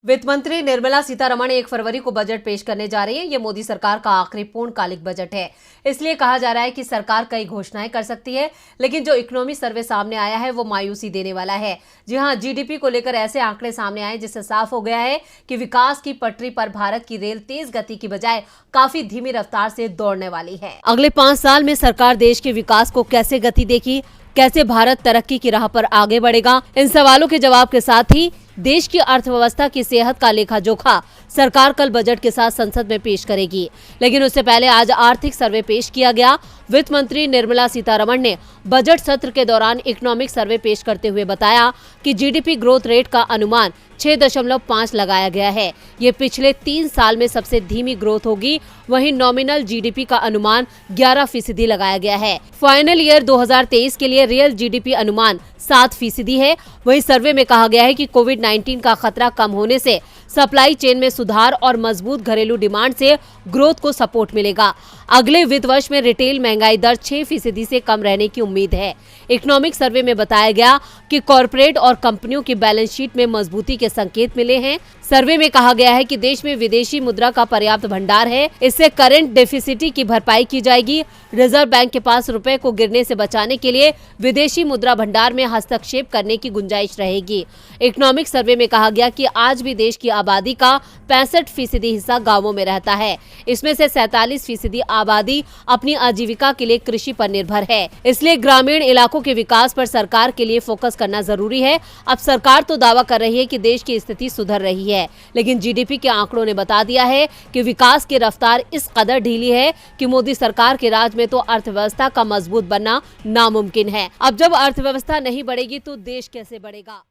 वित्त मंत्री निर्मला सीतारमण 1 फरवरी को बजट पेश करने जा रही है। ये मोदी सरकार का आखिरी पूर्णकालिक बजट है। इसलिए कहा जा रहा है कि सरकार कई घोषणाएं कर सकती है, लेकिन जो इकोनॉमी सर्वे सामने आया है वो मायूसी देने वाला है। जी हां, जीडीपी को लेकर ऐसे आंकड़े सामने आए जिससे साफ हो गया है कि विकास की पटरी पर भारत की रेल तेज गति की बजाय काफी धीमी रफ्तार से दौड़ने वाली है। अगले 5 साल में सरकार देश के विकास को कैसे गति देगी, कैसे भारत तरक्की की राह पर आगे बढ़ेगा, इन सवालों के जवाब के साथ ही देश की अर्थव्यवस्था की सेहत का लेखा जोखा सरकार कल बजट के साथ संसद में पेश करेगी। लेकिन उससे पहले आज आर्थिक सर्वे पेश किया गया। वित्त मंत्री निर्मला सीतारमण ने बजट सत्र के दौरान इकोनॉमिक सर्वे पेश करते हुए बताया कि जीडीपी ग्रोथ रेट का अनुमान 6.5 लगाया गया है। ये पिछले 3 साल में सबसे धीमी ग्रोथ होगी। वहीं नॉमिनल जीडीपी का अनुमान 11% लगाया गया है। फाइनल ईयर 2023 के लिए रियल जीडीपी अनुमान 7% है। वहीं सर्वे में कहा गया है कि कोविड-19 का खतरा कम होने से सप्लाई चेन में सुधार और मजबूत घरेलू डिमांड से ग्रोथ को सपोर्ट मिलेगा। अगले वित्त वर्ष में रिटेल महंगाई दर 6% से कम रहने की उम्मीद है। इकोनॉमिक सर्वे में बताया गया कि कॉरपोरेट और कंपनियों की बैलेंस शीट में मजबूती के संकेत मिले हैं। सर्वे में कहा गया है कि देश में विदेशी मुद्रा का पर्याप्त भंडार है। इससे करंट डेफिसिट की भरपाई की जाएगी। रिजर्व बैंक के पास रुपए को गिरने से बचाने के लिए विदेशी मुद्रा भंडार में हस्तक्षेप करने की गुंजाइश रहेगी। इकोनॉमिक सर्वे में कहा गया कि आज भी देश की आबादी का 65% हिस्सा गांवों में रहता है। इसमें से 47% आबादी अपनी आजीविका के लिए कृषि पर निर्भर है। इसलिए ग्रामीण इलाकों के विकास पर सरकार के लिए फोकस करना जरूरी है। अब सरकार तो दावा कर रही है कि देश की स्थिति सुधर रही है, लेकिन जीडीपी के आंकड़ों ने बता दिया है कि विकास की रफ्तार इस कदर ढीली है कि मोदी सरकार के राज में तो अर्थव्यवस्था का मजबूत बनना नामुमकिन है। अब जब अर्थव्यवस्था नहीं बढ़ेगी तो देश कैसे बढ़ेगा।